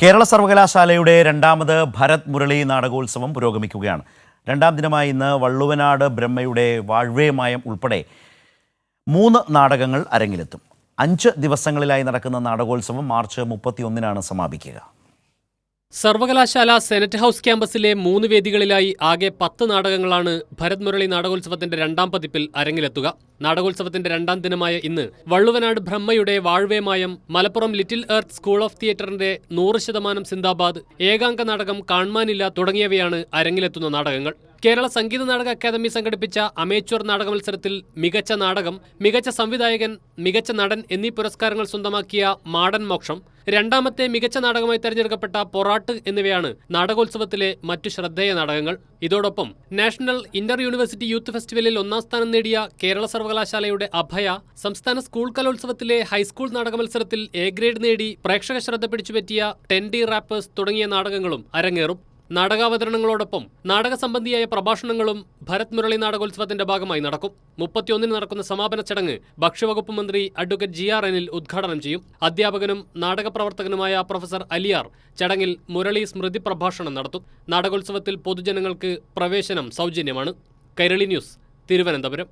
കേരള സർവകലാശാലയുടെ രണ്ടാമത് ഭരത് മുരളി നാടകോത്സവം പുരോഗമിക്കുകയാണ്. രണ്ടാം ദിനമായി ഇന്ന് വള്ളുവനാട് ബ്രഹ്മയുടെ വാഴ്വേമായം ഉൾപ്പെടെ 3 നാടകങ്ങൾ അരങ്ങിലെത്തും. 5 ദിവസങ്ങളിലായി നടക്കുന്ന നാടകോത്സവം മാർച്ച് 31-നാണ് സമാപിക്കുക. സർവകലാശാല സെനറ്റ് ഹൗസ് ക്യാമ്പസിലെ 3 വേദികളിലായി ആകെ 10 നാടകങ്ങളാണ് ഭരത് മുരളി നാടകോത്സവത്തിന്റെ രണ്ടാം പതിപ്പിൽ അരങ്ങിലെത്തുക. നാടകോത്സവത്തിന്റെ രണ്ടാം ദിനമായ ഇന്ന് വള്ളുവനാട് ബ്രഹ്മയുടെ Vazhvemayam, Malappuram little earth school of തിയേറ്ററിന്റെ 100% സിന്ദാബാദ്, ഏകാംഗ നാടകം കാൺമാനില്ല തുടങ്ങിയവയാണ് അരങ്ങിലെത്തുന്ന നാടകങ്ങൾ. കേരള സംഗീത നാടക അക്കാദമി സംഘടിപ്പിച്ച അമേച്വർ നാടക മത്സരത്തിൽ മികച്ച നാടകം, മികച്ച സംവിധായകൻ, മികച്ച നടൻ എന്നീ പുരസ്കാരങ്ങൾ സ്വന്തമാക്കിയ മാടൻ മോക്ഷം, രണ്ടാമത്തെ മികച്ച നാടകമായി തെരഞ്ഞെടുക്കപ്പെട്ട പൊറാട്ട് എന്നിവയാണ് നാടകോത്സവത്തിലെ മറ്റു ശ്രദ്ധേയ നാടകങ്ങൾ. ഇതോടൊപ്പം നാഷണൽ ഇന്റർ യൂണിവേഴ്സിറ്റി യൂത്ത് ഫെസ്റ്റിവലിൽ 1ാം സ്ഥാനം നേടിയ കേരള സർവകലാശാലയുടെ അഭയ, സംസ്ഥാന സ്കൂൾ കലോത്സവത്തിലെ ഹൈസ്കൂൾ നാടക മത്സരത്തിൽ എ ഗ്രേഡ് നേടി പ്രേക്ഷക ശ്രദ്ധ പിടിച്ചുപറ്റിയ 10D റാപ്പേഴ്സ് തുടങ്ങിയ നാടകങ്ങളും അരങ്ങേറും. നാടകാവതരണങ്ങളോടൊപ്പം നാടക സംബന്ധിയായ പ്രഭാഷണങ്ങളും ഭരത് മുരളി നാടകോത്സവത്തിന്റെ ഭാഗമായി നടക്കും. 31-ന് നടക്കുന്ന സമാപന ചടങ്ങ് ഭക്ഷ്യവകുപ്പ് മന്ത്രി അഡ്വക്കേറ്റ് GR അനിൽ ഉദ്ഘാടനം ചെയ്യും. അധ്യാപകനും നാടകപ്രവർത്തകനുമായ പ്രൊഫസർ അലിയാർ ചടങ്ങിൽ മുരളി സ്മൃതി പ്രഭാഷണം നടത്തും. നാടകോത്സവത്തിൽ പൊതുജനങ്ങൾക്ക് പ്രവേശനം സൗജന്യമാണ്. കൈരളി ന്യൂസ്, തിരുവനന്തപുരം.